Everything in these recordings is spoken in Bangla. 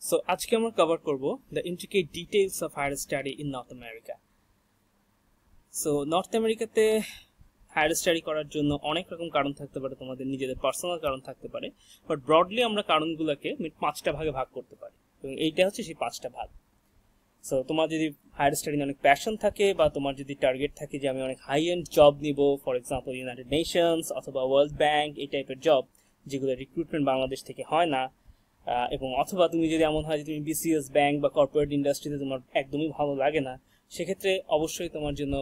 সো আজকে আমরা কভার করব the intricate details of higher study in North America. So North আমেরিকাতে হায়ার স্টাডি করার জন্য অনেক রকম কারণ থাকতে পারে, তোমাদের নিজেদের পার্সোনাল কারণ থাকতে পারে, বাট ব্রডলি আমরা কারণগুলোকে 5টা ভাগে ভাগ করতে পারি এবং এইটা হচ্ছে সেই 5টা ভাগ। সো তোমার যদি হায়ার স্টাডি নিয়ে অনেক প্যাশন থাকে বা তোমার যদি টার্গেট থাকে যে আমি অনেক হাই এন্ড জব নিব, ফর এক্সাম্পল ইউনাইটেড নেশনস অথবা ওয়ার্ল্ড ব্যাংক, এই টাইপের জব যেগুলো রিক্রুটমেন্ট বাংলাদেশ থেকে হয় না, এবং অথবা তুমি যদি এমন হয় যে তুমি বিসিএস ব্যাংক বা কর্পোরেট ইন্ডাস্ট্রিতে তোমার একদমই ভালো লাগে না, সেক্ষেত্রে অবশ্যই তোমার জন্য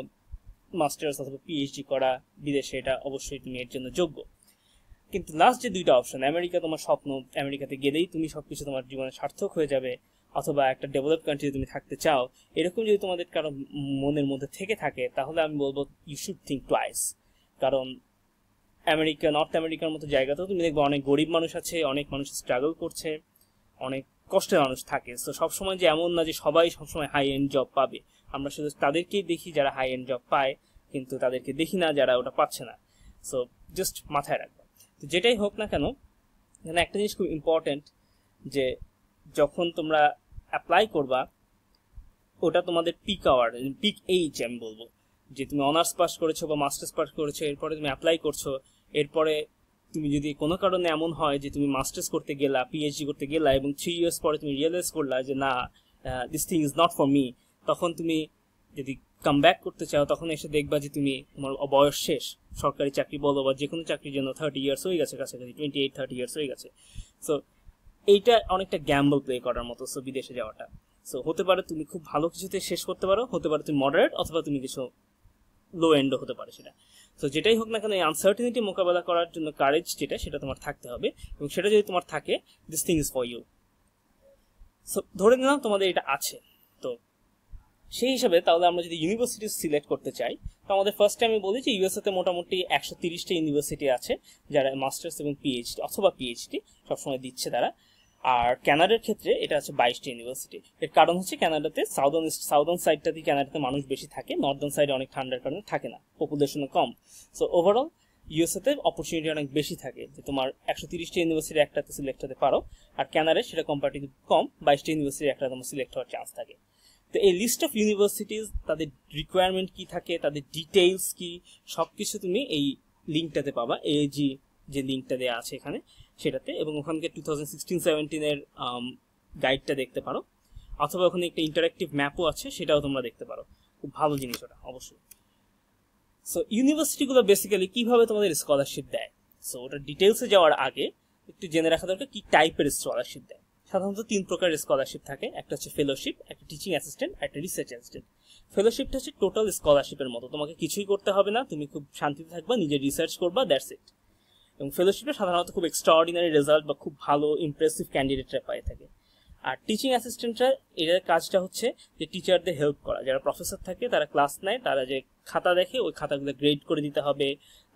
মাস্টার্স অথবা পিএইচডি করা বিদেশে, এটা অবশ্যই তুমি এর জন্য যোগ্য। কিন্তু লাস্ট যে দুইটা অপশন, আমেরিকা তোমার স্বপ্ন, আমেরিকাতে গেলেই তুমি সবকিছু তোমার জীবনে সার্থক হয়ে যাবে, অথবা একটা ডেভেলপ কান্ট্রিতে তুমি থাকতে চাও, এরকম যদি তোমাদের কারো মনের মধ্যে থেকে থাকে, তাহলে আমি বলবো ইউ শুড থিঙ্ক টুয়াইস। কারণ আমেরিকা, নর্থ আমেরিকার মতো জায়গাতেও তুমি দেখবে অনেক গরিব মানুষ আছে, অনেক মানুষ স্ট্রাগল করছে, অনেক কষ্টের মানুষ থাকে। সো সবসময় যে এমন না যে সবাই সবসময় হাই এন্ড জব পাবে, আমরা শুধু তাদেরকেই দেখি যারা হাই এন্ড জব পায়, কিন্তু তাদেরকে দেখি না যারা ওটা পাচ্ছে না। সো জাস্ট মাথায় রাখবো। তো যেটাই হোক না কেন, এখানে একটা জিনিস খুব ইম্পর্টেন্ট, যে যখন তোমরা অ্যাপ্লাই করবা, ওটা তোমাদের পিক আওয়ার, পিক এইজ আমি বলবো, যে তুমি অনার্স পাস করেছো বা মাস্টার্স পাস করেছো, এরপরে তুমি অ্যাপ্লাই করছো, এরপরে তুমি যদি কোনো কারণে এমন হয় যে তুমি মাস্টার্স করতে গেলা, পিএইচডি করতে গেলা, এবং 3 ইয়ার্স পরে তুমি রিয়েলাইজ করলা যে না, this thing is not for me, তখন তুমি যদি কাম ব্যাক করতে চাও, তখন এসে দেখবা যে তুমি, তোমার বয়স শেষ, সরকারি চাকরি বলো বা যে কোনো চাকরির জন্য 30 ইয়ার্স হয়ে গেছে, কাছাকাছি 28-30 ইয়ার্স হয়ে গেছে। সো এইটা অনেকটা গ্যাম্বল প্লে করার মতো। সো বিদেশে যাওয়াটা, সো হতে পারে তুমি খুব ভালো কিছুতে শেষ করতে পারো, হতে পারে তুমি মডারেট, অথবা তুমি কিছু লো এন্ডও হতে পারে সেটা। তো যেটাই হোক না কেন, এই আনসার্টেনিটি মোকাবেলা করার জন্য কারেজ যেটা, সেটা তোমার থাকতে হবে, এবং সেটা যদি তোমার থাকে, this thing is for you. So ধরে নিলাম তোমাদের এটা আছে। তো সেই হিসাবে তাহলে আমরা যদি ইউনিভার্সিটি সিলেক্ট করতে চাই, তো আমাদের ফার্স্টে আমি বলি যে ইউএসএতে মোটামুটি 130টা ইউনিভার্সিটি আছে যারা মাস্টার্স এবং পিএইচডি অথবা পিএইচডি সবসময় দিচ্ছে তারা। আর কানাডার ক্ষেত্রে এটা আছে 22টা ইউনিভার্সিটি। এর কারণ হচ্ছে কানাডাতে সাউদার্ন সাইডটাতে কানাডাতে মানুষ বেশি থাকে, নর্দার্ন সাইডে অনেক ঠান্ডার কারণে থাকে না, পপুলেশনও কম। সো ওভারঅল ইউএসএতে অপরচুনিটি অনেক বেশি থাকে যে তোমার 130টা ইউনিভার্সিটি একটাতে সিলেক্ট হতে পারো, আর কানাডায় সেটা কম্পারেটিভলি কম, 22টা ইউনিভার্সিটি একটা তোমার সিলেক্ট হওয়ার চান্স থাকে। তো এই লিস্ট অফ ইউনিভার্সিটিজ, তাদের রিকোয়ারমেন্ট কি থাকে, তাদের ডিটেইলস কি, সবকিছু তুমি এই লিঙ্কটাতে পাবা, এজি যে লিঙ্কটা দেওয়া আছে এখানে সেটাতে, এবং ওখানকে 2016-17 গাইডটা দেখতে পারো, অথবা ওখানে একটা ইন্টারেক্টিভ ম্যাপও আছে, সেটাও তোমরা দেখতে পারো। খুব ভালো জিনিস ওটা অবশ্যই। সো ইউনিভার্সিটিগুলো বেসিক্যালি কিভাবে তোমাদের স্কলারশিপ দেয়, সো ওটা ডিটেলসে যাওয়ার আগে একটু জেনে রাখা দরকার কি টাইপের স্কলারশিপ দেয়। সাধারণত 3 প্রকারের স্কলারশিপ থাকে, একটা হচ্ছে ফেলোশিপ, একটা টিচিং অ্যাসিস্ট্যান্ট, একটা রিসার্চ অ্যাসিস্ট্যান্ট। ফেলোশিপটা হচ্ছে টোটাল স্কলারশিপের মতো, তোমাকে কিছুই করতে হবে না, তুমি খুব শান্তিতে থাকবা, নিজে রিসার্চ করবা, দ্যাটস ইট। এবং ফেলোশিপে সাধারণত খুব এক্সট্রাঅর্ডিনারি রেজাল্ট বা খুব ভালো ইমপ্রেসিভ ক্যান্ডিডেটরা পায় থাকে। আর টিচিং অ্যাসিস্ট্যান্টরা, এদের কাজটা হচ্ছে যে টিচারদের হেল্প করা, যারা প্রফেসর থাকে তারা ক্লাস নেয়, তারা যে খাতা দেখে ওই খাতাগুলো গ্রেড করে দিতে হবে,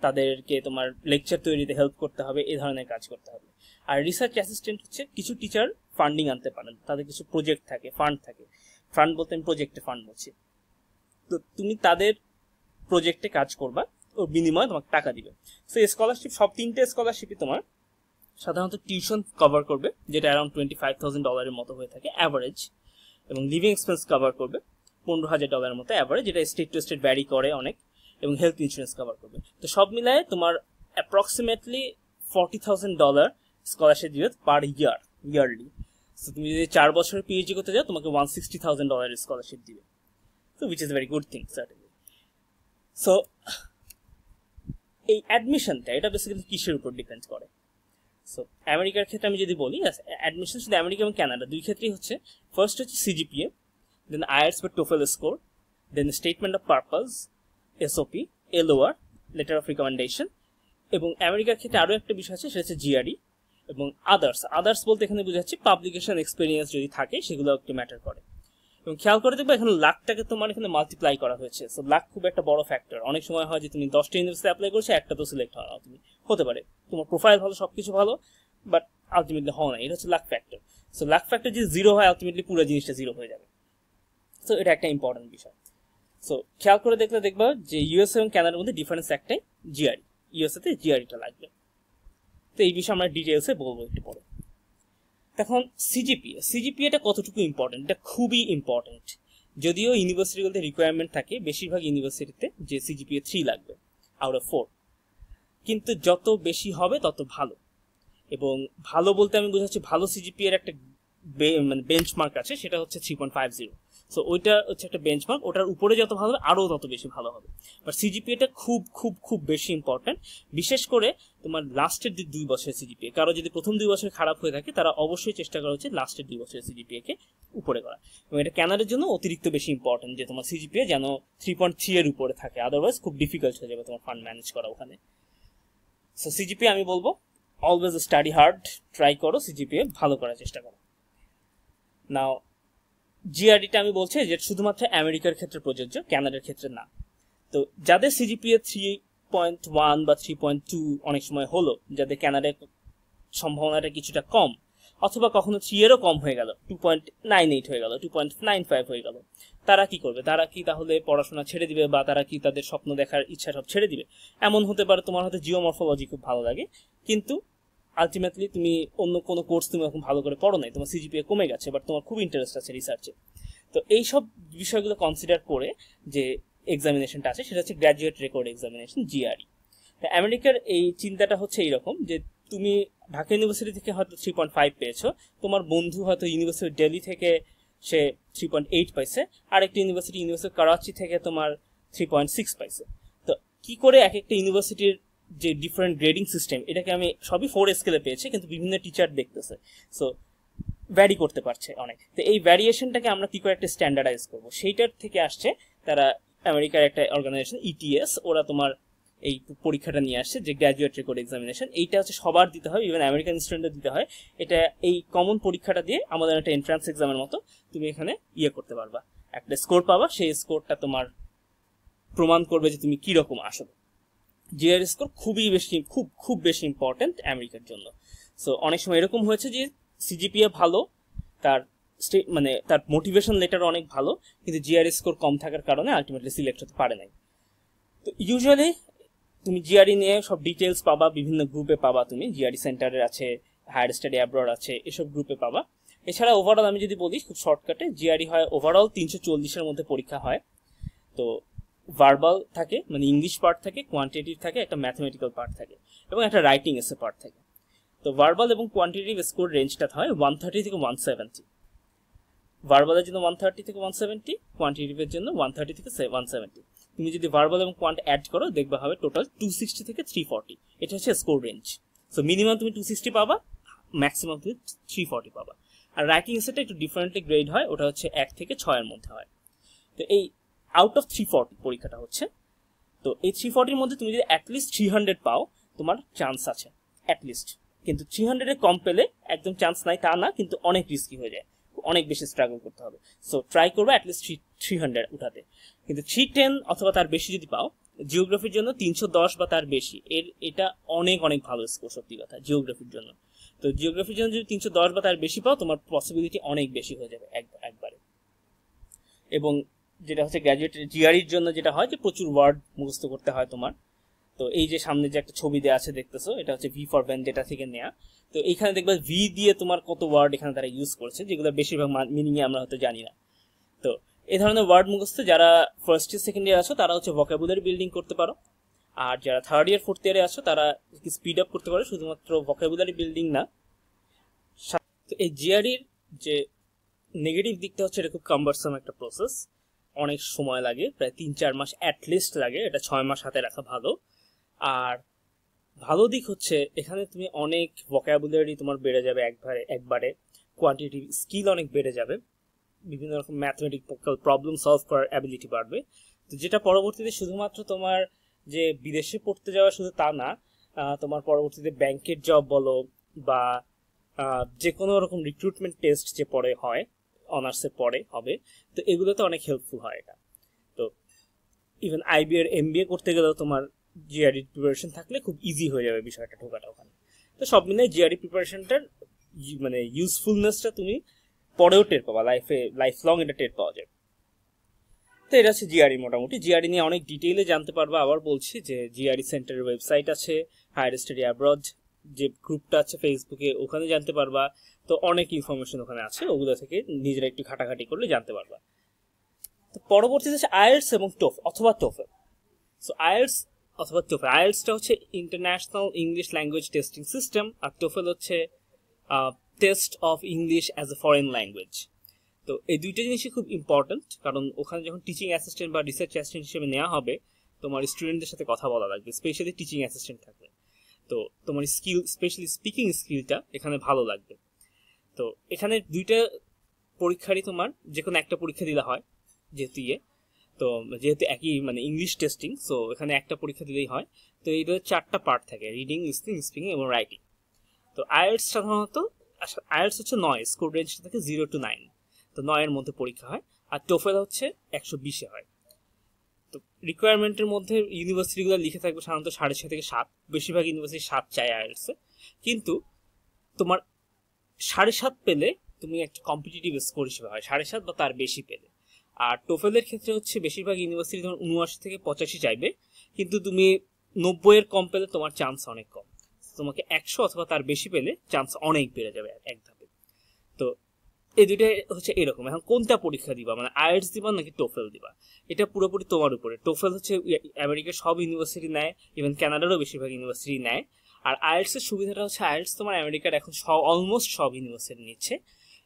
তাদেরকে তোমার লেকচার তৈরিতে হেল্প করতে হবে, এই ধরনের কাজ করতে হবে। আর রিসার্চ অ্যাসিস্ট্যান্ট হচ্ছে কিছু টিচার ফান্ডিং আনতে পারেন, তাদের কিছু প্রজেক্ট থাকে, ফান্ড থাকে, ফান্ড বলতে আমি প্রজেক্টে ফান্ড বলছি। তো তুমি তাদের প্রজেক্টে কাজ করবা, ওর বিনিময়ে তোমাকে টাকা দিবে। সো এই স্কলারশিপ, সব 3টে স্কলারশিপই তোমার সাধারণত টিউশন কভার করবে, যেটা অ্যারাউন্ড $25,000 মতো হয়ে থাকে অ্যাভারেজ, এবং লিভিং এক্সপেন্স কভার করবে $15,000 মতো অ্যাভারেজ, যেটা স্টেট টু স্টেট ভ্যারি করে অনেক, এবং হেলথ ইন্স্যুরেন্স কভার করবে। তো সব মিলায় তোমার অ্যাপ্রক্সিমেটলি $40,000 স্কলারশিপ দিবে পার ইয়ারলি। সো তুমি যদি 4 বছরের পিএইচডি করতে যাও, তোমাকে $160,000 স্কলারশিপ দিবে। So which is very good thing certainly. So এই অ্যাডমিশনটা, এটা বেসিক্যালি কিসের উপর ডিপেন্ড করে? সো আমেরিকার ক্ষেত্রে আমি যদি বলি, অ্যাডমিশন শুধু আমেরিকা এবং কানাডা দুই ক্ষেত্রেই হচ্ছে। ফার্স্ট হচ্ছে সিজিপিএ, দেন আইএলটিএস বা TOEFL score, then statement of purpose, SOP, LOR, letter of recommendation, এবং আমেরিকার ক্ষেত্রে আরও একটা বিষয় আছে, সেটা হচ্ছে জিআরই, এবং আদার্স বলতে এখানে বোঝাচ্ছি পাবলিকেশন এক্সপিরিয়েন্স যদি থাকে, সেগুলো একটু ম্যাটার করে। এবং খেয়াল করে দেখবো এখানে লাখটাকে তোমার এখানে মাল্টিপ্লাই করা হয়েছে। সো লাখ খুব একটা বড় ফ্যাক্টর। অনেক সময় হয় যে তুমি 10টা ইউনিভার্সিটি অ্যাপ্লাই করছো, একটা তো সিলেক্ট হয় না, তুমি হতে পারে তোমার প্রোফাইল ভালো, সবকিছু ভালো, বাট আলটিমেটলি হয় না। এটা হচ্ছে lakh factor. So lakh factor যদি 0 হয়, আলটিমেটলি পুরো জিনিসটা 0 হয়ে যাবে। সো এটা একটা ইম্পর্টেন্ট বিষয়। সো খেয়াল করে দেখবা যে ইউএস এবং কানাডার মধ্যে ডিফারেন্স একটাই, জিআরই। ইউএসএতে জিআরইটা লাগবে। তো এই বিষয়ে আমরা ডিটেলসে বলবো একটু পরে। তখন সিজিপিএটা কতটুকু ইম্পর্টেন্ট, এটা খুবই ইম্পর্টেন্ট। যদিও ইউনিভার্সিটিগুলোতে রিকোয়ারমেন্ট থাকে বেশিরভাগ ইউনিভার্সিটিতে যে সিজিপিএ 3 লাগবে আউট অফ 4, কিন্তু যত বেশি হবে তত ভালো। এবং ভালো বলতে আমি বোঝাচ্ছি ভালো সিজিপিএর একটা মানে বেঞ্চমার্ক আছে, সেটা হচ্ছে 3.50। সো ওইটা হচ্ছে একটা বেঞ্চমার্ক, ওটার উপরে যত ভালো হবে আরও তত বেশি ভালো হবে। বাট সিজিপিএটা খুব খুব খুব বেশি ইম্পর্টেন্ট, বিশেষ করে তোমার লাস্টের 2 বছরের সিজিপিএ। কারো যদি প্রথম 2 বছর খারাপ হয়ে থাকে তারা অবশ্যই চেষ্টা করা হচ্ছে লাস্টের 2 বছরের সিজিপিএকে উপরে করা। এবং এটা ক্যানাডার জন্য অতিরিক্ত বেশি ইম্পর্টেন্ট যে তোমার সিজিপিএ যেন 3.3 এর উপরে থাকে, আদারওয়াইজ খুব ডিফিকাল্ট হয়ে যাবে তোমার ফান্ড ম্যানেজ করা ওখানে। সো সিজিপিএ আমি বলবো অলওয়েজ স্টাডি হার্ড, ট্রাই করো সিজিপিএ ভালো করার চেষ্টা করো। নাও জিআরডিটা আমি বলছি যে শুধুমাত্র আমেরিকার ক্ষেত্রে প্রযোজ্য, কানাডার ক্ষেত্রে না। তো যাদের সিজিপিএ 3.1 বা 3.2 অনেক সময় হলো, যাদের কানাডার সম্ভাবনাটা কিছুটা কম, অথবা কখনো 3 এরও কম হয়ে গেল, 2.98 হয়ে গেল, 2.95 হয়ে গেল, তারা কি করবে? তারা কি তাহলে পড়াশোনা ছেড়ে দিবে, বা তারা কি তাদের স্বপ্ন দেখার ইচ্ছা সব ছেড়ে দিবে? এমন হতে পারে তোমার হয়তো জিওমরফোলজি খুব ভালো লাগে, কিন্তু আলটিমেটলি তুমি অন্য কোনো কোর্স তুমি এখন ভালো করে পড়ো নাই, তোমার সিজিপিএ কমে গেছে, বাট তোমার খুব ইন্টারেস্ট আছে রিসার্চে। তো এইসব বিষয়গুলো কনসিডার করে যে এক্সামিনেশনটা আছে সেটা হচ্ছে গ্র্যাজুয়েট রেকর্ড এক্সামিনেশন, জিআরই। আমেরিকার এই চিন্তাটা হচ্ছে এইরকম যে তুমি ঢাকা ইউনিভার্সিটি থেকে হয়তো 3.5 পেয়েছো, তোমার বন্ধু হয়তো ইউনিভার্সিটি দিল্লি থেকে সে 3.8 পাইছে, আর একটা ইউনিভার্সিটি করাচি থেকে তোমার 3.6 পাইছে। তো কি করে এক একটা ইউনিভার্সিটির যে ডিফারেন্ট গ্রেডিং সিস্টেম, এটাকে আমি সবই 4 স্কেলে পেয়েছি, কিন্তু বিভিন্ন টিচার দেখতেছে, সো ভ্যারি করতে পারছে অনেক। তো এই ভ্যারিয়েশনটাকে আমরা কি করে একটা স্ট্যান্ডার্ডাইজ করবো, সেইটার থেকে আসছে তারা আমেরিকার একটা অর্গানাইজেশন ইটিএস, ওরা তোমার এই পরীক্ষাটা নিয়ে আসছে যে গ্র্যাজুয়েট রেকর্ড এক্সামিনেশন। এইটা হচ্ছে সবার দিতে হয়, ইভেন আমেরিকান স্টুডেন্টদের দিতে হয়। এটা এই কমন পরীক্ষাটা দিয়ে আমাদের একটা এন্ট্রান্স এক্সামের মতো তুমি এখানে করতে পারবা, একটা স্কোর পাবা, সেই স্কোরটা তোমার প্রমাণ করবে যে তুমি কি রকম আসলে। জিআরই স্কোর খুব বেশি ইম্পর্টেন্ট আমেরিকার জন্য। সো অনেক সময় এরকম হয়েছে যে সিজিপিএ ভালো, তার মানে তার মোটিভেশন লেটার অনেক ভালো, কিন্তু জিআরই স্কোর কম থাকার কারণে আলটিমেটলি সিলেক্ট হতে পারে নাই। তো ইউজুয়ালি তুমি জিআরই নিয়ে সব ডিটেলস পাবা, বিভিন্ন গ্রুপে পাবা, তুমি জিআরই সেন্টারের আছে, হায়ার স্টাডি অ্যাব্রড আছে, এসব গ্রুপে পাবা। এছাড়া ওভারঅল আমি যদি বলি খুব শর্টকাটে, জিআরই হয় ওভারঅল 340-এর মধ্যে পরীক্ষা হয়। তো ভার্বাল থাকে, মানে ইংলিশ পার্ট থাকে, কোয়ান্টিটিভ থাকে, একটা ম্যাথমেটিক্যাল পার্ট থাকে, এবং একটা রাইটিং এসে পার্ট থাকে। তো ভার্বাল এবং কোয়ান্টিটিভ স্কোর রেঞ্জটা হয় 130 থেকে 170। ভার্বালের জন্য 130 থেকে 170, কোয়ান্টিটিভের জন্য 130 থেকে 170। তুমি যদি ভার্বাল এবং কোয়ান্ট অ্যাড করো দেখবে হবে টোটাল 260 থেকে 340। এটা হচ্ছে স্কোর রেঞ্জ। সো মিনিমাম তুমি 260 পাবা, ম্যাক্সিমাম তুমি 340 পাবা। আর রাইটিং এসেটা একটু ডিফারেন্টলি গ্রেড হয়, ওটা হচ্ছে 1 থেকে 6-এর মধ্যে হয়। তো এই আউট অফ 340 পরীক্ষাটা হচ্ছে। তো এই 340-এর মধ্যে তুমি যদি অ্যাটলিস্ট 300 পাও, তোমার চান্স আছে অ্যাটলিস্ট। কিন্তু 300-এর কম পেলে একদম চান্স নাই তা না, কিন্তু অনেক রিস্কি হয়ে যায়, অনেক বেশি স্ট্রাগল করতে হবে। সো ট্রাই করবে অ্যাটলিস্ট 300 উঠাতে। কিন্তু 310 অথবা তার বেশি যদি পাও, জিওগ্রাফির জন্য 310 বা তার বেশি, এটা অনেক ভালো স্কোর, সত্যি কথা, জিওগ্রাফির জন্য। তো জিওগ্রাফির জন্য যদি 310 বা তার বেশি পাও, তোমার পসিবিলিটি অনেক বেশি হয়ে যাবে একবারে। এবং যেটা হচ্ছে গ্র্যাজুয়েট জিআরইর জন্য যেটা হয় যে প্রচুর ওয়ার্ড মুখস্থ করতে হয় তোমার। তো এই যে সামনে যে একটা ছবি দেওয়া আছে দেখতেছো, এটা হচ্ছে ভি ফর ভেন্ডেটা থেকে নেওয়া। তো এইখানে দেখবে ভি দিয়ে তোমার কত ওয়ার্ড এখানে তারা ইউজ করেছে, যেগুলো বেশিরভাগ মিনিংয়ে আমরা হয়তো জানি না। তো এই ধরনের ওয়ার্ড মুখস্থ যারা ফার্স্ট ইয়ার সেকেন্ড ইয়ার আছো তারা হচ্ছে ভোকাবুলারি বিল্ডিং করতে পারো, আর যারা থার্ড ইয়ার ফোর্থ ইয়ারে আছো তারা স্পিড আপ করতে পারো, শুধুমাত্র ভোকাবুলারি বিল্ডিং না। তো এই জিআরইর যে নেগেটিভ দিকটা হচ্ছে এটা খুব কাম্বারসাম একটা প্রসেস, অনেক সময় লাগে, প্রায় 3-4 মাস অ্যাটলিস্ট লাগে, এটা 6 মাস হাতে রাখা ভালো। আর ভালো দিক হচ্ছে এখানে তুমি অনেক ভোকাবুলারি তোমার বেড়ে যাবে একবারে, কোয়ান্টিটিভ স্কিল অনেক বেড়ে যাবে, বিভিন্ন রকম ম্যাথমেটিক্যাল প্রবলেম সলভ করার অ্যাবিলিটি বাড়বে। তো যেটা পরবর্তীতে শুধুমাত্র তোমার যে বিদেশে পড়তে যাওয়া শুধু তা না, তোমার পরবর্তীতে ব্যাংকের জব বলো বা যে কোনো রকম রিক্রুটমেন্ট টেস্ট যে পরে হয়, অনার্সের পরে হবে, তো এগুলোতে অনেক হেল্পফুল হয় এটা। তো ইভেন আইবি এর এমবিএ করতে গেলেও তোমার জিআরই প্রিপারেশন থাকলে খুব ইজি হয়ে যাবে বিষয়টা ঢোকাটা ওখানে। তো সব মিলে জিআরই প্রিপারেশনটার মানে ইউজফুলনেসটা তুমি পরেও টের পাবা, লাইফ লং এটা টের পাওয়া যায়। তো এটা হচ্ছে জিআরই। মোটামুটি জিআরই নিয়ে অনেক ডিটেইলে জানতে পারবা। আবার বলছি যে জিআরই সেন্টারের ওয়েবসাইট আছে, হায়ার স্টাডি অ্যাব্রড যে গ্রুপটা আছে ফেসবুকে, ওখানে জানতে পারবা। তো অনেক ইনফরমেশন ওখানে আছে, ওগুলো থেকে নিজেরা একটু ঘাটাঘাটি করলে জানতে পারবা। তো পরবর্তীতে হচ্ছে আইএলটিএস এবং অথবা টোফেল। সো আইএলটিএস অথবা টোফেল, আইএলটিএসটা হচ্ছে international English language testing system, আর টোফেল হচ্ছে test of English as a foreign language. তো এই দুইটা জিনিসই খুব ইম্পর্টেন্ট, কারণ ওখানে যখন টিচিং অ্যাসিস্ট্যান্ট বা রিসার্চ অ্যাসিস্ট্যান্ট হিসেবে নেওয়া হবে, তোমার স্টুডেন্টদের সাথে কথা বলা লাগবে, স্পেশালি টিচিং অ্যাসিস্ট্যান্ট থাকবে। তো তোমার স্কিল, স্পেশালি স্পিকিং স্কিলটা এখানে ভালো লাগবে। তো এখানে দুইটা পরীক্ষারই তোমার যে কোনো একটা পরীক্ষা দিলে হয়, যেহেতু যেহেতু একই মানে ইংলিশ টেস্টিং, সো এখানে একটা পরীক্ষা দিলেই হয়। তো এইটা 4টা পার্ট থাকে, রিডিং, লিসনিং, স্পিকিং এবং রাইটিং। তো আইএলটিএস সাধারণত, আইএলটিএস হচ্ছে 9, স্কোর রেঞ্জটা থাকে 0 to 9, তো 9-এর মধ্যে পরীক্ষা হয়। আর টোফেল হচ্ছে 120-এ হয়। তো রিকোয়ারমেন্টের মধ্যে ইউনিভার্সিটিগুলো লিখে থাকবে সাধারণত 6.5 থেকে 7, বেশিরভাগ ইউনিভার্সিটি 7 চায় আইএলটিএসে। কিন্তু তোমার 7.5 পেলে তুমি একটা কম্পিটিটিভ স্কোর হিসেবে হয়, 7.5 বা তার বেশি পেলে। আর টোফেলের ক্ষেত্রে হচ্ছে বেশিরভাগ ইউনিভার্সিটি তোমার 79 থেকে 85 চাইবে, কিন্তু তুমি 90-এর কম পেলে তোমার চান্স অনেক কম। তোমাকে 100 অথবা তার বেশি পেলে চান্স অনেক বেড়ে যাবে এক ধাপে। তো এই দুইটা হচ্ছে এরকম। এখন কোনটা পরীক্ষা দিবা, মানে আইএলটিএস দিবা নাকি টোফেল দিবা, এটা পুরোপুরি তোমার উপরে। টোফেল হচ্ছে আমেরিকার সব ইউনিভার্সিটি নেয়, ইভেন কানাডারও বেশিরভাগ ইউনিভার্সিটি নেয়। আর আইএলটিএস এর সুবিধাটা হচ্ছে আইএলটিএস তোমার আমেরিকার এখন অলমোস্ট সব ইউনিভার্সিটি নিচ্ছে,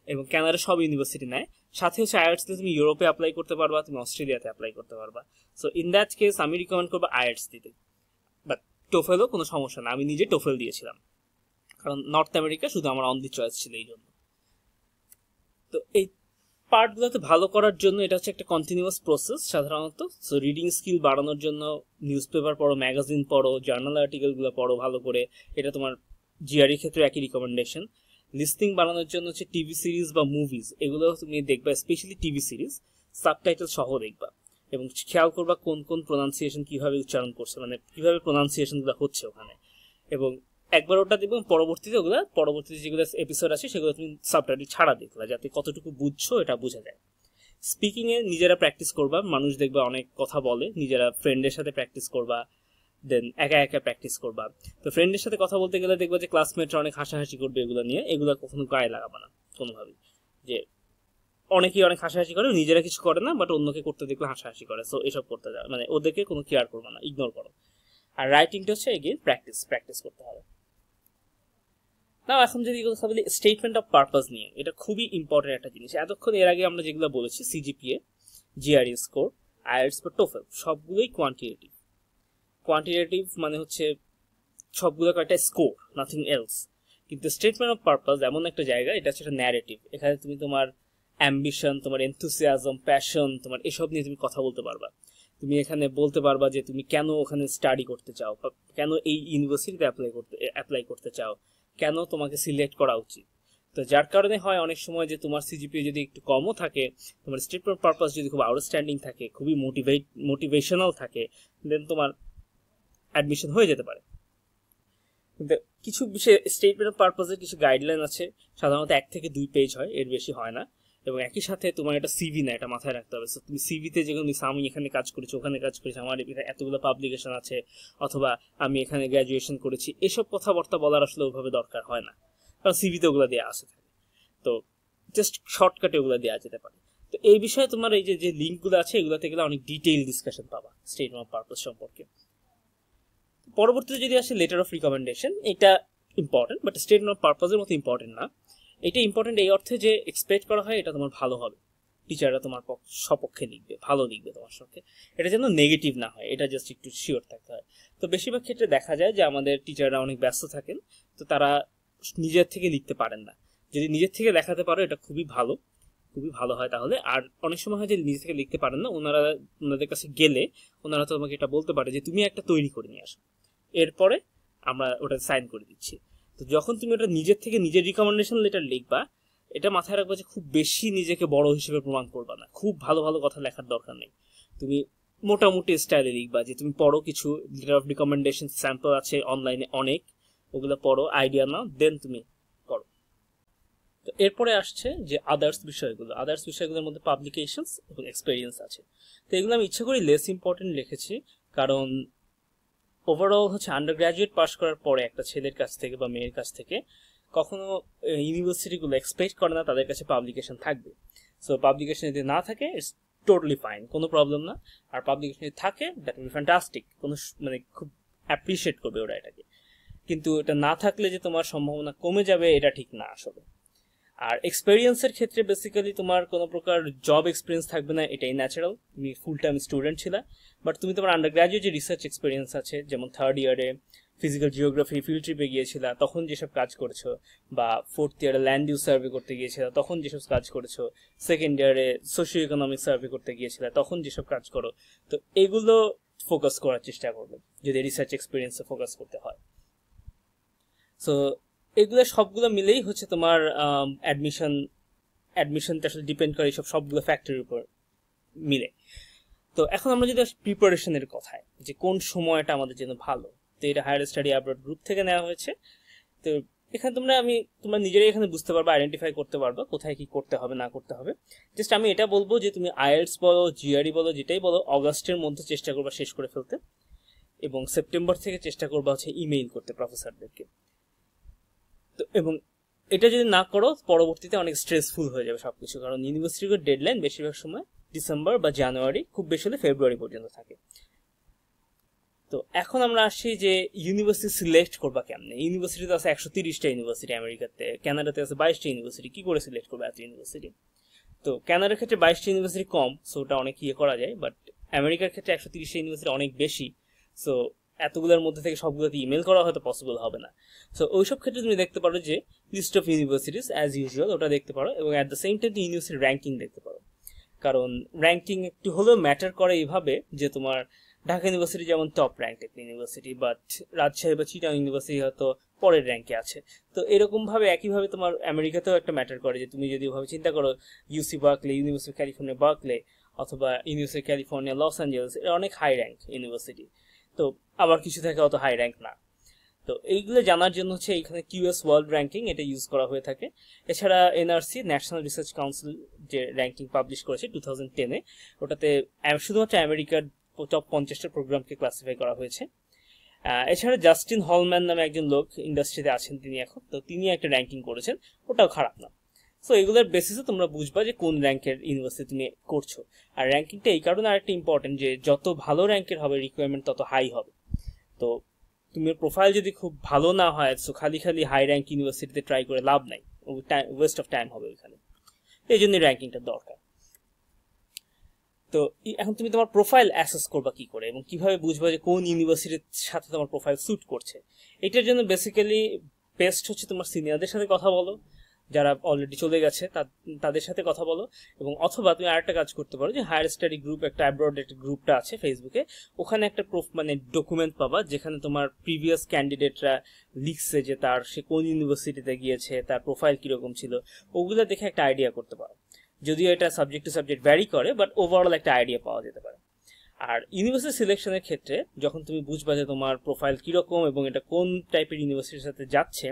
এবং কানাডার সব ইউনিভার্সিটি নেয়। সাথে হচ্ছে আইএলটিএস তুমি ইউরোপে অ্যাপ্লাই করতে পারবা, তুমি অস্ট্রেলিয়াতে অ্যাপ্লাই করতে পারবা। সো ইন দ্যাট কেস আমি রিকমেন্ড করবো আইএলটিএস দিতে। বাট টোফেলও কোনো সমস্যা না, আমি নিজে টোফেল দিয়েছিলাম, কারণ নর্থ আমেরিকা শুধু আমার অন দি চয়েস ছিল এই জন্য। তো এই পার্টগুলোতে ভালো করার জন্য এটা হচ্ছে একটা কন্টিনিউয়াস প্রসেস সাধারণত। সো রিডিং স্কিল বাড়ানোর জন্য নিউজ পেপার পড়ো, ম্যাগাজিন পড়ো, জার্নাল আর্টিকেলগুলো পড়ো ভালো করে, এটা তোমার জিআরই ক্ষেত্রে একই রিকমেন্ডেশন। লিসনিং বাড়ানোর জন্য হচ্ছে টিভি সিরিজ বা মুভিজ, এগুলো তুমি দেখবা, স্পেশালি টিভি সিরিজ সাবটাইটেল সহ দেখবা, এবং খেয়াল করবা কোন কোন প্রোনাউন্সিয়েশন কিভাবে উচ্চারণ করছে, মানে কিভাবে প্রোনাউন্সিয়েশনগুলো হচ্ছে ওখানে। এবং একবার ওটা দেখবো, পরবর্তীতে যেগুলো এপিসোড আছে সেগুলো তুমি সাবটাইটেল ছাড়া দেখলা, যাতে কতটুকু বুঝছো এটা বোঝা যায়। স্পিকিং এ নিজেরা প্র্যাকটিস করবা, মানুষ দেখবা অনেক কথা বলে, নিজেরা ফ্রেন্ডের সাথে প্র্যাকটিস করবা, দেন একা একা প্র্যাকটিস করবা। তো ফ্রেন্ডের সাথে কথা বলতে গেলে দেখবা যে ক্লাসমেটরা অনেক হাসাহাসি করবে এগুলো নিয়ে, এগুলো কখনো গায়ে লাগাবা না কোনোভাবেই। যে অনেকেই অনেক হাসাহাসি করে, নিজেরা কিছু করে না, বাট অন্যকে করতে দেখলে হাসাহাসি করে। সো এসব করতে যাবে, মানে ওদেরকে কোনো কেয়ার করবা না, ইগনোর করো। আর রাইটিংটা হচ্ছে এগেইন প্র্যাকটিস করতে হবে। না, এখন যদি কথা বলি স্টেটমেন্ট অফ পারপাস নিয়ে, এটা খুবই ইম্পর্টেন্ট একটা জিনিস। এতক্ষণ এর আগে আমরা যেগুলো বলেছি, সিজিপিএ, জিআরই স্কোর, আইএলটিএস বা টোফেল, সবগুলোই কোয়ান্টিটেটিভ মানে হচ্ছে সবগুলো একটা স্কোর, নাথিং এলস। কিন্তু স্টেটমেন্ট অফ পারপাস এমন একটা জায়গা, এটা হচ্ছে একটা ন্যারেটিভ। এখানে তুমি তোমার অ্যাম্বিশন, তোমার এনথুসিয়াজম, প্যাশন, তোমার এসব নিয়ে তুমি কথা বলতে পারবা। তুমি এখানে বলতে পারবা যে তুমি কেন ওখানে স্টাডি করতে চাও, বা কেন এই ইউনিভার্সিটিতে অ্যাপ্লাই করতে চাও, কেন তোমাকে সিলেক্ট করা উচিত। তো যার কারণে হয় অনেক সময় যে তোমার সিজিপিএ যদি একটু কমও থাকে, তোমার স্টেটমেন্ট পারপাস যদি খুব আউটস্ট্যান্ডিং থাকে, খুবই মোটিভেশনাল থাকে, দেন তোমার অ্যাডমিশন হয়ে যেতে পারে। কিন্তু কিছু বিষয়ে স্টেটমেন্ট অফ পারপাসের কিছু গাইডলাইন আছে, সাধারণত 1 থেকে 2 পেজ হয়, এর বেশি হয় না। এবং একই সাথে তোমার এটা সিভি না, এটা মাথায় রাখতে হবে। তুমি সিভিতে যেগুলো আমি এখানে কাজ করেছি, ওখানে কাজ করেছি, আমার এতগুলো পাবলিকেশন আছে, অথবা আমি এখানে গ্র্যাজুয়েশন করেছি, এসব কথাবার্তা বলার আসলে ওইভাবে দরকার হয় না, কারণ সিভিতে ওগুলো দেওয়া আছে থাকে। তো জাস্ট শর্টকাটে ওগুলো দেওয়া যেতে পারে। তো এই বিষয়ে তোমার এই যে লিঙ্কগুলো আছে, এগুলোতে গেলে অনেক ডিটেইল ডিসকাশন পাবা স্টেটমেন্ট অফ পারপাস সম্পর্কে। পরবর্তীতে যদি আসে লেটার অফ রিকমেন্ডেশন, এটা ইম্পর্টেন্ট, বাট স্টেটমেন্ট অফ পারপাসের মতো ইম্পর্টেন্ট না। এটা ইম্পর্টেন্ট এই অর্থে যে এক্সপেক্ট করা হয় এটা তোমার ভালো হবে, টিচাররা তোমার সপক্ষে লিখবে, ভালো লিখবে তোমার সঙ্গে, এটা যেন নেগেটিভ না হয়, এটা জাস্ট একটু শিওর থাকতে হয়। তো বেশিরভাগ ক্ষেত্রে দেখা যায় যে আমাদের টিচাররা অনেক ব্যস্ত থাকেন, তো তারা নিজের থেকে লিখতে পারেন না। যদি নিজের থেকে দেখাতে পারো এটা খুবই ভালো হয় তাহলে। আর অনেক সময় হয় যে নিজে থেকে লিখতে পারেন না, ওনাদের কাছে গেলে ওনারা তোমাকে এটা বলতে পারে যে তুমি একটা তৈরি করে নিয়ে আসো, এরপরে আমরা ওটা সাইন করে দিচ্ছি। তো যখন তুমি ওটা নিজের থেকে নিজের রিকমেন্ডেশন লেটার লিখবা, এটা মাথায় রাখবা যে খুব বেশি নিজেকে বড় হিসেবে প্রমাণ করবা না, খুব ভালো কথা লেখার দরকার নেই। তুমি মোটামুটি স্টাইলে লিখবা যে তুমি পড়ো, কিছু লেটার অফ রিকমেন্ডেশন স্যাম্পল আছে অনলাইনে অনেক, ওগুলো পড়ো, আইডিয়া নাও, দেন তুমি করো। তো এরপরে আসছে যে আদার্স বিষয়গুলোর মধ্যে পাবলিকেশনস এবং এক্সপেরিয়েন্স আছে। তো এগুলো আমি ইচ্ছা করি লেস ইম্পর্টেন্ট লিখেছি, কারণ ওভারঅল হচ্ছে আন্ডার গ্র্যাজুয়েট পাস করার পরে একটা ছেলের কাছ থেকে বা মেয়ের কাছ থেকে কখনো ইউনিভার্সিটিগুলো এক্সপেক্ট করে না তাদের কাছে পাবলিকেশন থাকবে। সো পাবলিকেশন যদি না থাকে ইটস টোটালি ফাইন, কোনো প্রবলেম না। আর পাবলিকেশন যদি থাকে দ্যাট উইল বি ফ্যান্টাস্টিক, কোনো মানে খুব অ্যাপ্রিসিয়েট করবে ওরা এটাকে। কিন্তু এটা না থাকলে যে তোমার সম্ভাবনা কমে যাবে এটা ঠিক না আসলে। আর এক্সপেরিয়েন্সের ক্ষেত্রে বেসিক্যালি তোমার কোনো প্রকার জব এক্সপিরিয়েন্স থাকবে না, এটাই ন্যাচারাল। তুমি ফুল টাইম স্টুডেন্ট ছিলা, বাট তুমি তোমার আন্ডার গ্র্যাজুয়েট যে রিসার্চ এক্সপিরিয়েন্স আছে, যেমন থার্ড ইয়ারে ফিজিক্যাল জিওগ্রাফি ফিল্ড ট্রিপে গিয়েছিলা তখন যেসব কাজ করেছো, বা ফোর্থ ইয়ারে ল্যান্ড ইউজ সার্ভে করতে গিয়েছিলা তখন যেসব কাজ করেছো, সেকেন্ড ইয়ারে সোশিও ইকোনমিক সার্ভে করতে গিয়েছিলা তখন যেসব কাজ করো, তো এগুলো ফোকাস করার চেষ্টা করবে যদি রিসার্চ এক্সপিরিয়েন্সে ফোকাস করতে হয়। সো এগুলো সবগুলো মিলেই হচ্ছে তোমার অ্যাডমিশনটা আসলে ডিপেন্ড করে এইসব সবগুলো ফ্যাক্টরের উপর মিলে। তো এখন আমরা যদি প্রিপারেশনের কথায় যে কোন সময়টা আমাদের জন্য ভালো, তো এটা হায়ার স্টাডি অ্যাব্রড গ্রুপ থেকে নেওয়া হয়েছে। তো এখানে তোমরা নিজেরাই এখানে বুঝতে পারবে, আইডেন্টিফাই করতে পারবে কোথায় কি করতে হবে না করতে হবে। জাস্ট আমি এটা বলবো যে তুমি আইএলটিএস বলো, জিআরই বলো, যেটাই বলো, অগাস্টের মধ্যে চেষ্টা করবা শেষ করে ফেলতে, এবং সেপ্টেম্বর থেকে চেষ্টা করবা হচ্ছে ইমেইল করতে প্রফেসরদেরকে। তো এবং এটা যদি না করো পরবর্তীতে অনেক স্ট্রেসফুল হয়ে যাবে সবকিছু, কারণ ইউনিভার্সিটির ডেডলাইন বেশিরভাগ সময় ডিসেম্বর বা জানুয়ারি, খুব বেশি হলে ফেব্রুয়ারি পর্যন্ত থাকে। তো এখন আমরা আসছি যে ইউনিভার্সিটি সিলেক্ট করবা কেমনে। ইউনিভার্সিটিতে আছে 130টা ইউনিভার্সিটি আমেরিকাতে, কানাডাতে আছে 22টা ইউনিভার্সিটি। কি করে সিলেক্ট করবে এত ইউনিভার্সিটি? তো কানাডার ক্ষেত্রে 22টা ইউনিভার্সিটি কম, সো ওটা অনেক ইয়ে করা যায়, বাট আমেরিকার ক্ষেত্রে 130টা ইউনিভার্সিটি অনেক বেশি। সো এতগুলোর মধ্যে থেকে সবগুলোতে ইমেল করা হয়তো পসিবল হবে না। সো ওইসব ক্ষেত্রে তুমি দেখতে পারো যে list of universities as usual, ওটা দেখতে পারো, এবং at the same time university ranking দেখতে পারো। কারণ র্যাঙ্কিং একটু হলেও ম্যাটার করে এইভাবে যে তোমার ঢাকা ইউনিভার্সিটি যেমন টপ র্যাঙ্ক একটা ইউনিভার্সিটি, বাট রাজশাহী বা চিটাগাং ইউনিভার্সিটি হয়তো পরের র্যাঙ্কে আছে। তো এরকমভাবে একইভাবে তোমার আমেরিকাতেও একটা ম্যাটার করে যে তুমি যদি ওভাবে চিন্তা করো UC Berkeley, university of California Berkeley, অথবা university of California Los Angeles, এটা অনেক হাই র্যাঙ্ক ইউনিভার্সিটি। তো আবার কিছু থাকে অত হাই র্যাঙ্ক না। তো এইগুলো জানার জন্য হচ্ছে এখানে কিউএস ওয়ার্ল্ড র্যাঙ্কিং এটা ইউজ করা হয়ে থাকে। এছাড়া এনআরসি ন্যাশনাল রিসার্চ কাউন্সিল যে র্যাঙ্কিং পাবলিশ করেছে 2010-এ, ওটাতে শুধুমাত্র আমেরিকার টপ 50টা প্রোগ্রামকে ক্লাসিফাই করা হয়েছে। এছাড়া জাস্টিন হলম্যান নামে একজন লোক ইন্ডাস্ট্রিতে আছেন তিনি এখন, তো তিনি একটা র্যাঙ্কিং করেছেন, ওটাও খারাপ না। সো এগুলোর বেসিসে তোমরা বুঝবা যে কোন র্যাঙ্কের ইউনিভার্সিটি তুমি করছো। আর র্যাঙ্কিংটা এই কারণে আরেকটা ইম্পর্টেন্ট যে যত ভালো র্যাঙ্কের হবে রিকোয়ারমেন্ট তত হাই হবে। তো তুমি প্রোফাইল যদি খুব ভালো না হয়, সো খালি হাই র্যাঙ্ক ইউনিভার্সিটিতে ট্রাই করে লাভ নাই, ওয়েস্ট অফ টাইম হবে ওইখানে। এই জন্য র্যাঙ্কিংটা দরকার। তো এখন তুমি তোমার প্রোফাইল অ্যাসেস করবা কি করে, এবং কিভাবে বুঝবা যে কোন ইউনিভার্সিটির সাথে তোমার প্রোফাইল স্যুট করছে। এটার জন্য বেসিক্যালি বেস্ট হচ্ছে তোমার সিনিয়রদের সাথে কথা বলো, যারা অলরেডি চলে গেছে তাদের সাথে কথা বলো, এবং অথবা তুমি আরেকটা কাজ করতে পারো যে হায়ার স্টাডি গ্রুপ একটা অ্যাব্রড একটা গ্রুপটা আছে ফেসবুকে, ওখানে একটা ডকুমেন্ট পাবা যেখানে তোমার প্রিভিয়াস ক্যান্ডিডেটরা লিখছে যে সে কোন ইউনিভার্সিটিতে গিয়েছে, তার প্রোফাইল কিরকম ছিল, ওগুলো দেখে একটা আইডিয়া করতে পারো। যদিও এটা সাবজেক্ট টু সাবজেক্ট ভ্যারি করে, বাট ওভারঅল একটা আইডিয়া পাওয়া যেতে পারে। আর ইউনিভার্সিটি সিলেকশনের ক্ষেত্রে যখন তুমি বুঝবা যে তোমার প্রোফাইল কিরকম এবং এটা কোন টাইপের ইউনিভার্সিটির সাথে যাচ্ছে,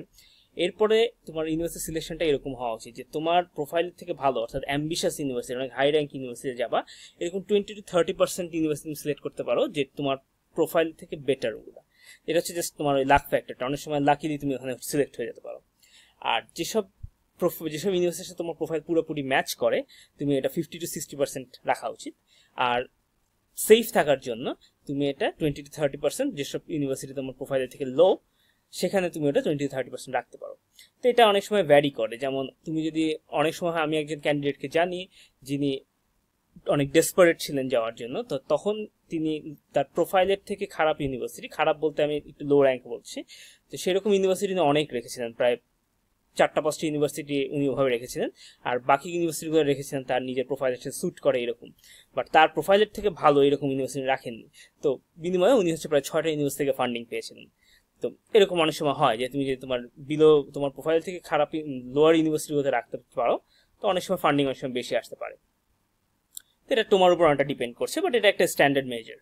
এরপরে তোমার ইউনিভার্সিটি সিলেকশনটা এরকম হওয়া উচিত যে তোমার প্রোফাইল থেকে ভালো, অর্থাৎ অ্যাম্বিশাস ইউনিভার্সিটি, অনেক হাই র্যাঙ্ক ইউনিভার্সিটি যাবা, এরকম 20-30% ইউনিভার্সিটি সিলেক্ট করতে পারো যে তোমার প্রোফাইল থেকে বেটার ওগুলো। এটা হচ্ছে জাস্ট তোমার ওই লাক ফ্যাক্টরটা, অনেক সময় লাকিলি তুমি ওখানে সিলেক্ট হয়ে যেতে পারো। আর যেসব ইউনিভার্সিটির সাথে তোমার প্রোফাইল পুরোপুরি ম্যাচ করে, তুমি এটা 50-60% রাখা উচিত। আর সেফ থাকার জন্য তুমি এটা 20-30%, যেসব ইউনিভার্সিটি তোমার প্রোফাইলের থেকে লো, সেখানে তুমি ওটা 20-30% রাখতে পারো। তো এটা অনেক সময় ভ্যারি করে। যেমন তুমি যদি অনেক সময়, আমি একজন ক্যান্ডিডেটকে জানি যিনি অনেক ডেসপারেট ছিলেন যাওয়ার জন্য, তো তখন তিনি তার প্রোফাইলের থেকে খারাপ ইউনিভার্সিটি, খারাপ বলতে আমি একটু লো র্যাঙ্ক বলছি, তো সেরকম ইউনিভার্সিটি অনেক রেখেছিলেন, প্রায় 4-5টা ইউনিভার্সিটি উনি ওভাবে রেখেছিলেন, আর বাকি ইউনিভার্সিটিগুলো রেখেছিলেন তার নিজের প্রোফাইলের সাথে স্যুট করে এরকম, বাট তার প্রোফাইলের থেকে ভালো এরকম ইউনিভার্সিটি রাখেননি। তো বিনিময়ে উনি হচ্ছে প্রায় 6টা ইউনিভার্সিটি থেকে ফান্ডিং পেয়েছিলেন। তো এরকম অনেক সময় হয় যে তুমি যদি তোমার প্রোফাইল থেকে খারাপ লোয়ার ইউনিভার্সিটিগুলোতে রাখতে পারো, তো অনেক সময় ফান্ডিং অনেক সময় বেশি আসতে পারে। তো এটা তোমার উপর অনেকটা ডিপেন্ড করছে, বাট এটা একটা standard measure.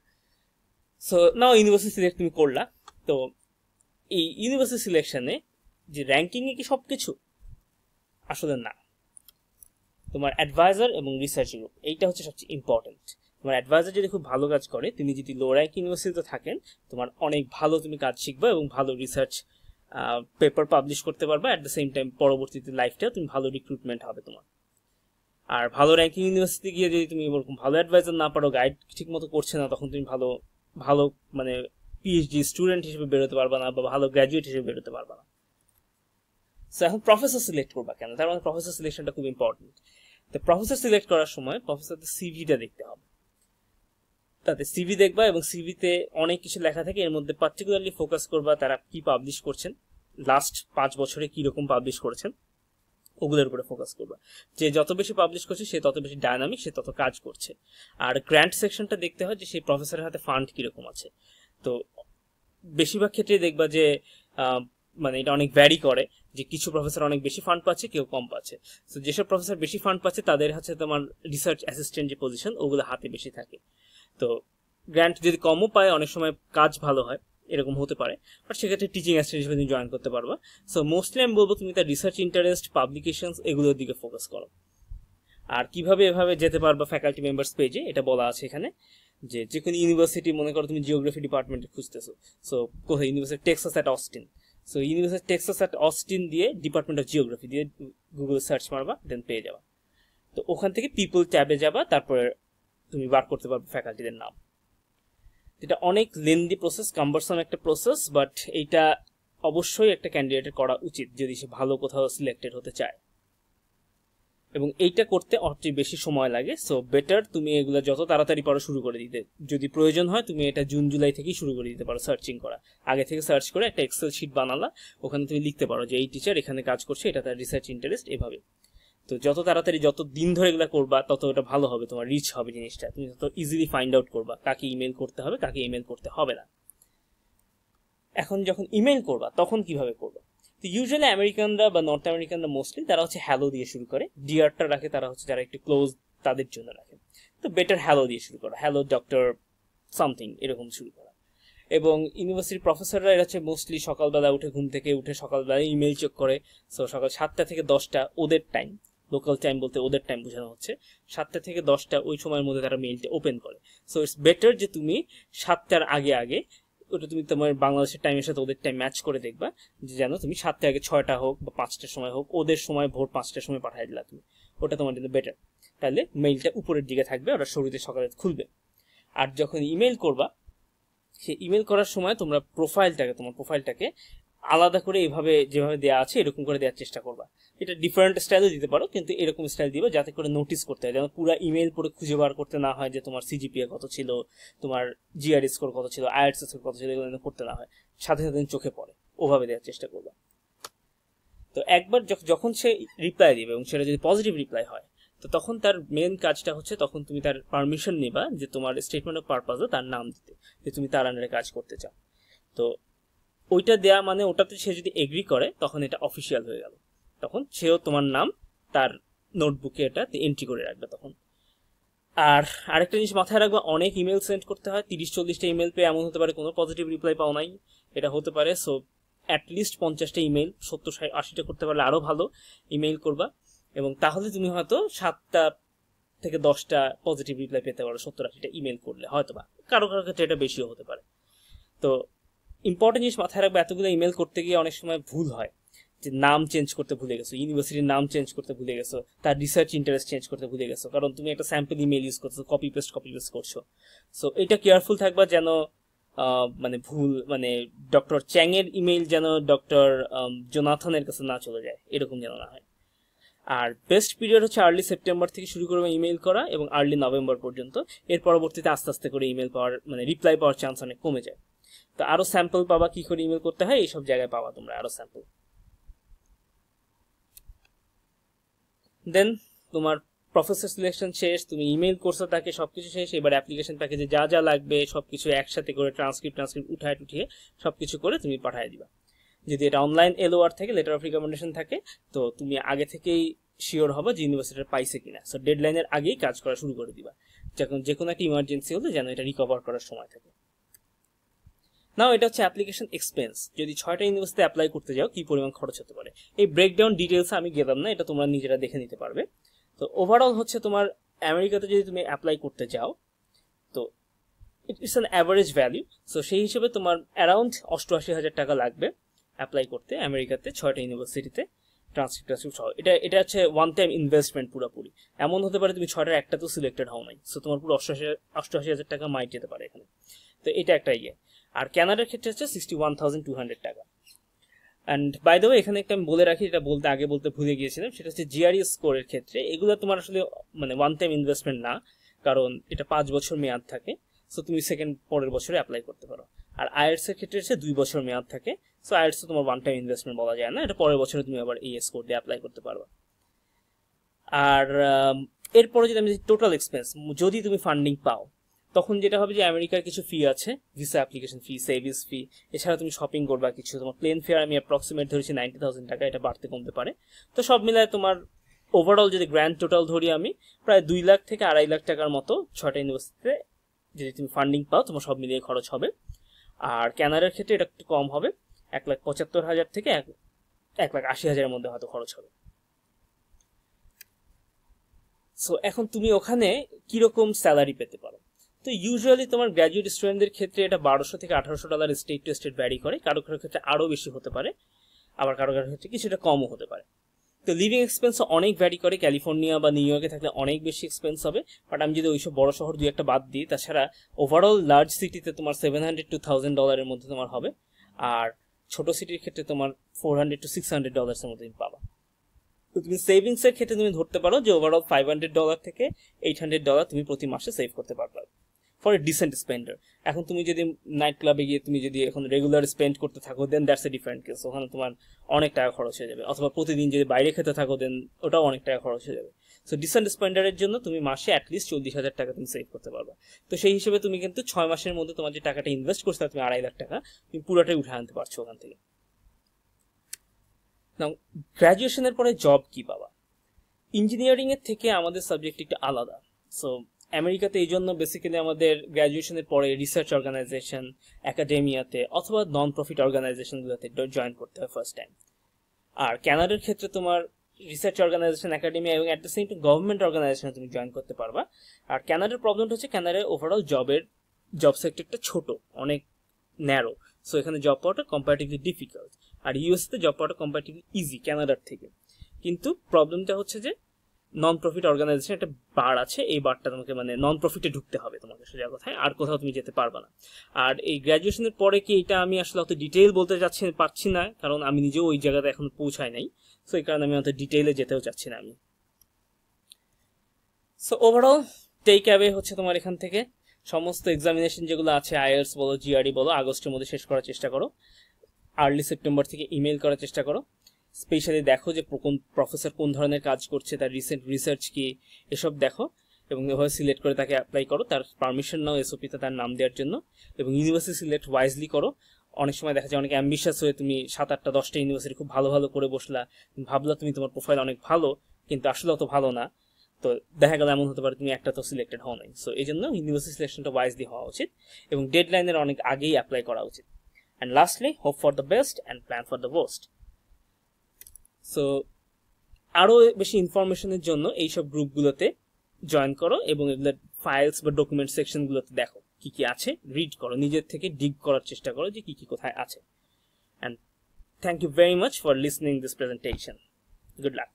So now university select তুমি করলা। তো এই ইউনিভার্সিটি সিলেকশনে যে র্যাঙ্কিংয়ে কি সব কিছু? আসলে না। তোমার অ্যাডভাইজার এবং রিসার্চ গ্রুপ এইটা হচ্ছে সবচেয়ে ইম্পর্টেন্ট। তোমার অ্যাডভাইজার যদি খুব ভালো কাজ করে, তিনি যদি লো র্যাঙ্ক ইউনিভার্সিটিতে থাকেন, তোমার অনেক ভালো তুমি কাজ শিখবে এবং ভালো রিসার্চ পেপার পাবলিশ করতে পারবে। অ্যাট দ্য সেম টাইম পরবর্তীতে লাইফটাও তুমি ভালো রিক্রুটমেন্ট হবে তোমার। আর ভালো র্যাঙ্কিং ইউনিভার্সিটি গিয়ে যদি তুমি এরকম ভালো অ্যাডভাইজার না পারো, গাইড ঠিক মতো করছে না, তখন তুমি ভালো ভালো মানে পিএইচডি স্টুডেন্ট হিসেবে বেরোতে পারবা না, বা ভালো গ্র্যাজুয়েট হিসেবে বেরোতে পারবা না। সো এখন প্রফেসর সিলেক্ট করবা কেন? তার মানে প্রফেসর সিলেকশনটা খুব ইম্পর্টেন্ট। তো প্রফেসর সিলেক্ট করার সময় প্রফেসরদের সিভিটা দেখতে হবে। তাতে সিভি দেখবা এবং সিভিতে অনেক কিছু লেখা থাকে, এর মধ্যে পার্টিকুলারলি ফোকাস করবা তারা কি পাবলিশ করছেন, লাস্ট 5 বছরে কি রকম পাবলিশ করেছেন, ওগুলোর উপরে ফোকাস করবা। যে যত বেশি পাবলিশ করছে সে তত বেশি ডায়নামিক, সে তত কাজ করছে। আর গ্র্যান্ট সেকশনটা দেখতে হয় যে সেই প্রফেসরের হাতে ফান্ড কিরকম আছে। তো বেশিরভাগ ক্ষেত্রে দেখবা যে মানে এটা অনেক ভ্যারি করে, যে কিছু প্রফেসর অনেক বেশি ফান্ড পাচ্ছে, কেউ কম পাচ্ছে। তো যেসব প্রফেসর বেশি ফান্ড পাচ্ছে তাদের হচ্ছে তোমার রিসার্চ অ্যাসিস্ট্যান্ট যে পজিশন, ওগুলো হাতে বেশি থাকে। তো গ্র্যান্ট যদি কমও পায়, অনেক সময় কাজ ভালো হয়, এরকম হতে পারে, বাট সেক্ষেত্রে টিচিং অ্যাসিস্ট্যান্ট হিসেবে তুমি জয়েন করতে পারবা। সো মোস্টলি আমি বলবো তুমি তার রিসার্চ ইন্টারেস্ট, পাবলিকেশনস এগুলোর দিকে ফোকাস করো। আর কিভাবে এভাবে যেতে পারবা ফ্যাকাল্টি মেম্বার্স পেজে, এটা বলা আছে এখানে, যে কোনো ইউনিভার্সিটি, মনে করো তুমি জিওগ্রাফি ডিপার্টমেন্টে খুঁজতেছো, সো কোথায়, university Texas at Austin, so university Texas at Austin দিয়ে ডিপার্টমেন্ট অফ জিওগ্রাফি দিয়ে গুগল সার্চ মারবা, দেন পেয়ে যাবা। তো ওখান থেকে পিপল ট্যাবে যাবা, তারপরে তুমি বার করতে পারবে ফ্যাকাল্টিদের নাম। এটা অনেক লেন্দি প্রসেস, কাম্বারসাম একটা প্রসেস, বাট এইটা অবশ্যই একটা ক্যান্ডিডেটের করা উচিত যদি সে ভালো কোথাও সিলেক্টেড হতে চায়, এবং এইটা করতে অনেক বেশি সময় লাগে। সো বেটার তুমি এগুলো যত তাড়াতাড়ি পারো শুরু করে দিতে। যদি প্রয়োজন হয় তুমি এটা জুন জুলাই থেকেই শুরু করে দিতে পারো সার্চিং করা। আগে থেকে সার্চ করে একটা এক্সেল শিট বানালা, ওখানে তুমি লিখতে পারো যে এই টিচার এখানে কাজ করছে, এটা তার রিসার্চ ইন্টারেস্ট, এভাবে। তো যত তাড়াতাড়ি যত দিন ধরে এগুলো করবা তত এটা ভালো হবে, তোমার রিচ হবে জিনিসটা, তুমি তত ইজিলি ফাইন্ড আউট করবা কাকে ইমেল করতে হবে, কাকে ইমেল করতে হবে না। এখন যখন ইমেল করবা তখন কিভাবে করবা? তো ইউজুয়ালি আমেরিকানরা বা নর্থ আমেরিকানরা মোস্টলি তারা হচ্ছে হ্যালো দিয়ে শুরু করে, ডিআরটা রাখে তারা হচ্ছে যারা একটু ক্লোজ তাদের জন্য রাখে। তো বেটার হ্যালো দিয়ে শুরু করা, হ্যালো ডক্টর সামথিং এরকম শুরু করা। এবং ইউনিভার্সিটির প্রফেসররা এরা হচ্ছে মোস্টলি সকালবেলা উঠে, ঘুম থেকে উঠে সকালবেলা ইমেল চেক করে। সো সকাল 7টা থেকে 10টা ওদের টাইম, লোকাল টাইম বলতে ওদের টাইম বোঝানো হচ্ছে, 7টা থেকে 10টা ওই সময়ের মধ্যে তারা মেইলটা ওপেন করে। সো ইটস বেটার যে তুমি 7টার আগে আগে, ওটা তুমি তোমার বাংলাদেশের টাইমের সাথে ওদের টাইম ম্যাচ করে দেখবা, যে যেন তুমি 7টার আগে 6টা হোক বা 5টার সময় হোক, ওদের সময় ভোর 5টার সময় পাঠিয়ে দিলা তুমি, ওটা তোমার জন্য বেটার। তাহলে মেইলটা উপরের দিকে থাকবে, ওটা শুরুতে সকালে খুলবে। আর যখন ইমেল করবা, সে ইমেল করার সময় তোমরা তোমার প্রোফাইলটাকে আলাদা করে এভাবে যেভাবে দেওয়া আছে এরকম করে দেওয়ার চেষ্টা করবা। এটা ডিফারেন্ট স্টাইলও দিতে পারো, কিন্তু এরকম স্টাইল দিবা যাতে করে নোটিস করতে হয়, যেন পুরো ইমেল পড়ে খুঁজে বার করতে না হয় যে তোমার সিজিপিএ কত ছিল, তোমার জিআরই স্কোর কত ছিল, আইএলটিএস স্কোর কত ছিল, এগুলো করতে না হয়, সাথে সাথে চোখে পড়ে, ওভাবে দেওয়ার চেষ্টা করবা। তো একবার যখন সে রিপ্লাই দিবে এবং সেটা যদি পজিটিভ রিপ্লাই হয়, তো তখন তার মেন কাজটা হচ্ছে, তখন তুমি তার পারমিশন নিবা যে তোমার স্টেটমেন্ট অফ পারপাসে তার নাম দিতে, যে তুমি তার আন্ডারে কাজ করতে চাও। তো ওইটা দেয়া মানে ওটাতে সে যদি এগ্রি করে তখন এটা অফিসিয়াল হয়ে গেল, তখন সেও তোমার নাম তার নোটবুকে এটা এন্ট্রি করে রাখবে তখন। আর আরেকটা জিনিস মাথায় রাখবা, অনেক ইমেল সেন্ড করতে হয়, 30-40টা ইমেল পেয়ে এমন হতে পারে কোনো পজিটিভ রিপ্লাই পাও নাই, এটা হতে পারে। সো অ্যাটলিস্ট 50টা ইমেল, 70-80টা করতে পারলে আরও ভালো ইমেল করবা, এবং তাহলে তুমি হয়তো 7টা থেকে 10টা পজিটিভ রিপ্লাই পেতে পারো 70-80টা ইমেল করলে, হয়তো বা কারো কারো ক্ষেত্রে এটা বেশিও হতে পারে। তো ইম্পর্টেন্ট জিনিস মাথায় রাখবে, এতগুলো ইমেল করতে গিয়ে অনেক সময় ভুল হয়, যে নাম চেঞ্জ করতে ভুলে গেছো, ইউনিভার্সিটির নাম চেঞ্জ করতে ভুলে গেছো, তার রিসার্চ ইন্টারেস্ট চেঞ্জ করতে ভুলে গেছো, কারণ তুমি একটা স্যাম্পল ইমেল ইউজ করছো, কপি পেস্ট করছো। সো এটা কেয়ারফুল থাকবা যেন মানে ভুল, মানে ডক্টর চ্যাং এর ইমেল যেন ডক্টর জোনাথনের কাছে না চলে যায়, এরকম যেন না হয়। আর বেস্ট পিরিয়ড হচ্ছে আর্লি সেপ্টেম্বর থেকে শুরু করবে ইমেল করা এবং আর্লি নভেম্বর পর্যন্ত। এর পরবর্তীতে আস্তে আস্তে করে ইমেল পাওয়ার মানে রিপ্লাই পাওয়ার চান্স অনেক কমে যায়। তো আরো স্যাম্পল পাবা কি করে ইমেল করতে হয়, এইসব জায়গায় পাবা তোমরা আরো স্যাম্পল। দেন তোমার প্রফেসর সিলেকশন শেষ, তুমি ইমেল করছো তাকে, সবকিছু শেষ। এবার অ্যাপ্লিকেশন প্যাকেজে যা যা লাগবে সবকিছু একসাথে করে ট্রান্সক্রিপ্ট উঠিয়ে সবকিছু করে তুমি পাঠিয়ে দিবা। যদি এটা অনলাইন এলওআর থেকে, লেটার অফ রিকমেন্ডেশন থাকে, তো তুমি আগে থেকেই শিওর হবে যে ইউনিভার্সিটির পাইছে কিনা। সো ডেডলাইনের আগেই কাজ করা শুরু করে দিবা, যখন যে কোনো একটা ইমার্জেন্সি হলে যেন এটা রিকভার করার সময় থাকে। নাও এটা হচ্ছে অ্যাপ্লিকেশন এক্সপেন্স। যদি 6টা ইউনিভার্সিটিতে অ্যাপ্লাই করতে যাও কি পরিমাণ খরচ হতে পারে, এই ব্রেকডাউন ডিটেলস আমি গেলাম না, এটা তোমরা নিজেরা দেখে নিতে পারবে। তো ওভারঅল হচ্ছে তোমার আমেরিকাতে যদি তুমি অ্যাপ্লাই করতে যাও, it's an average value. So সেই হিসেবে তোমার অ্যারাউন্ড 88,000 টাকা লাগবে অ্যাপ্লাই করতে আমেরিকাতে 6টা ইউনিভার্সিটিতে ট্রান্সক্রিপ্ট সহ। এটা হচ্ছে ওয়ান টাইম ইনভেস্টমেন্ট পুরোপুরি। এমন হতে পারে তুমি 6টার একটা তো সিলেক্টেড হও নাই, সো তোমার পুরো 88,000 টাকা মাইট যেতে পারে এখানে। তো এটা একটা ইয়ে। আর কানাডার ক্ষেত্রে হচ্ছে 61,200 টাকা। অ্যান্ড বাই দ্য ওয়ে এখানে একটা আমি বলে রাখি, এটা আগে বলতে ভুলে গিয়েছিলাম, সেটা হচ্ছে জিআরই স্কোরের ক্ষেত্রে এগুলো তোমার আসলে মানে ওয়ান টাইম ইনভেস্টমেন্ট না, কারণ এটা 5 বছর মেয়াদ থাকে। সো তুমি পরের বছরে অ্যাপ্লাই করতে পারো। আর আইএলটিএস এর ক্ষেত্রে হচ্ছে 2 বছর মেয়াদ থাকে। সো আইএলটিএস তোমার ওয়ান টাইম ইনভেস্টমেন্ট বলা যায় না, এটা পরের বছরে তুমি আবার এই স্কোর দিয়ে অ্যাপ্লাই করতে পারবে। আর এরপরে যদি আমি টোটাল এক্সপেন্স, যদি তুমি ফান্ডিং পাও, তখন যেটা হবে যে আমেরিকার কিছু ফি আছে, ভিসা অ্যাপ্লিকেশন ফি, সেভিস ফি, এছাড়া তুমি শপিং করবা কিছু, তোমার প্লেন ফেয়ার আমি অ্যাপ্রক্সিমেট ধরেছি 90,000 টাকা, এটা বাড়তে কমতে পারে। তো সব মিলায় তোমার ওভারঅল যদি গ্র্যান্ড টোটাল ধরি আমি, প্রায় 2 লাখ থেকে 2.5 লাখ টাকার মতো 6টা ইউনিভার্সিটিতে যদি তুমি ফান্ডিং পাও তোমার সব মিলিয়ে খরচ হবে। আর কানাডার ক্ষেত্রে এটা একটু কম হবে, 1,75,000 থেকে 1,80,000-এর মধ্যে হয়তো খরচ হবে। সো এখন তুমি ওখানে কিরকম স্যালারি পেতে পারো? তো ইউজুয়ালি তোমার গ্র্যাজুয়েট স্টুডেন্টদের ক্ষেত্রে এটা $1,200 থেকে $1,800 স্টেট টু স্টেট ভ্যারি করে, কারো কারো ক্ষেত্রে আরও বেশি হতে পারে, আবার কারো কারো ক্ষেত্রে কিছুটা কমও হতে পারে। তো লিভিং এক্সপেন্সও অনেক ভ্যারি করে, ক্যালিফোর্নিয়া বা নিউ ইয়র্কে থাকলে অনেক বেশি এক্সপেন্স হবে, বাট আমি যদি ওইসব বড় শহর 2-1টা বাদ দিই, তাছাড়া ওভারঅল লার্জ সিটিতে তোমার $700 to $1,000 মধ্যে তোমার হবে, আর ছোট সিটির ক্ষেত্রে তোমার $400 to $600 মধ্যে তুমি পাবা। তো তুমি সেভিংসের ক্ষেত্রে তুমি ধরতে পারো যে ওভারঅল $500 থেকে $800 তুমি প্রতি মাসে সেভ করতে পারবে ফর এ ডিসেন্ট স্পেন্ডার। এখন তুমি যদি নাইট ক্লাবে গিয়ে তুমি যদি এখন রেগুলার স্পেন্ড করতে থাকো, দেন দ্যাটস এ ডিফারেন্ট কেস, ওখানে তোমার অনেক টাকা খরচ হয়ে যাবে। অথবা প্রতিদিন যদি বাইরে খেতে থাকো, দেন ওটাও অনেক টাকা খরচ হয়ে যাবে। সো ডিসেন্ট স্পেন্ডারের জন্য তুমি মাসে অ্যাটলিস্ট 40,000 টাকা তুমি সেভ করতে পারবে। তো সেই হিসেবে তুমি কিন্তু 6 মাসের মধ্যে তোমার যে টাকাটা ইনভেস্ট করছো, তুমি 2.5 লাখ টাকা তুমি পুরোটাই উঠে আনতে পারছো ওখান থেকে। নাও গ্র্যাজুয়েশনের পরে জব কি পাবা? ইঞ্জিনিয়ারিং এর থেকে আমাদের সাবজেক্ট একটু আলাদা। সো আমেরিকাতে এই জন্য বেসিক্যালি আমাদের গ্র্যাজুয়েশনের পরে রিসার্চ অর্গানাইজেশন, একাডেমিয়াতে অথবা নন প্রফিট অর্গানাইজেশনগুলোতে জয়েন করতে হয় ফার্স্ট টাইম। আর কানাডার ক্ষেত্রে তোমার রিসার্চ অর্গানাইজেশন, একাডেমিয়া এবং at the same time government অর্গানাইজেশনে তুমি জয়েন করতে পারবা। আর কানাডার প্রবলেমটা হচ্ছে কানাডার ওভারঅল জব সেক্টরটা ছোট, অনেক ন্যারো। সো এখানে জব পাওয়াটা কম্পারেটিভলি ডিফিকাল্ট। আর ইউএসতে জব পাওয়াটা কম্পারেটিভলি ইজি কানাডার থেকে। কিন্তু প্রবলেমটা হচ্ছে যে নন প্রফিট অর্গানাইজেশন একটা বার আছে, এই বারটা তোমাকে মানে নন প্রফিটে ঢুকতে হবে তোমাকে, সোজা কথায়, আর কোথাও তুমি যেতে পারবে না। আর এই গ্র্যাজুয়েশনের পরে কি, এটা আমি আসলে অত ডিটেইল বলতে পারছি না, কারণ আমি নিজেও ওই জায়গাতে এখন পৌঁছাই নাই। সো এই কারণে আমি অত ডিটেইলে যেতেও চাচ্ছি না আমি। সো ওভারঅল টেক অ্যাওয়ে হচ্ছে তোমার এখান থেকে সমস্ত এক্সামিনেশন যেগুলো আছে, আইএলটিএস বলো, জিআরই বলো, আগস্টের মধ্যে শেষ করার চেষ্টা করো। আর্লি সেপ্টেম্বর থেকে ইমেল করার চেষ্টা করো। স্পেশালি দেখো যে কোন প্রফেসর কোন ধরনের কাজ করছে, তার রিসেন্ট রিসার্চ কি, এসব দেখো এবং এভাবে সিলেক্ট করে তাকে অ্যাপ্লাই করো। তার পারমিশন নাও এসওপিতে তার নাম দেওয়ার জন্য, এবং ইউনিভার্সিটি সিলেক্ট ওয়াইজলি করো। অনেক সময় দেখা যায় অনেক অ্যাম্বিশাস হয়ে তুমি 7-8টা 10টা ইউনিভার্সিটি খুব ভালো ভালো করে বসলা, ভাবলা তুমি তোমার প্রোফাইল অনেক ভালো, কিন্তু আসলে অত ভালো না। তো দেখা গেল এমন হতে পারে তুমি একটা তো সিলেক্টেড হও নাই। সো এই জন্য ইউনিভার্সিটি সিলেকশনটা ওয়াইজলি হওয়া উচিত এবং ডেডলাইনের অনেক আগেই অ্যাপ্লাই করা উচিত। And lastly, hope for the best and plan for the worst. So আরও বেশি ইনফরমেশনের জন্য এইসব গ্রুপগুলোতে জয়েন করো এবং এগুলোর ফাইলস বা ডকুমেন্ট সেকশনগুলোতে দেখো কি কি আছে, রিড করো, নিজের থেকে ডিগ করার চেষ্টা করো যে কি কি কোথায় আছে। And thank you very much for listening this presentation. Good lakh.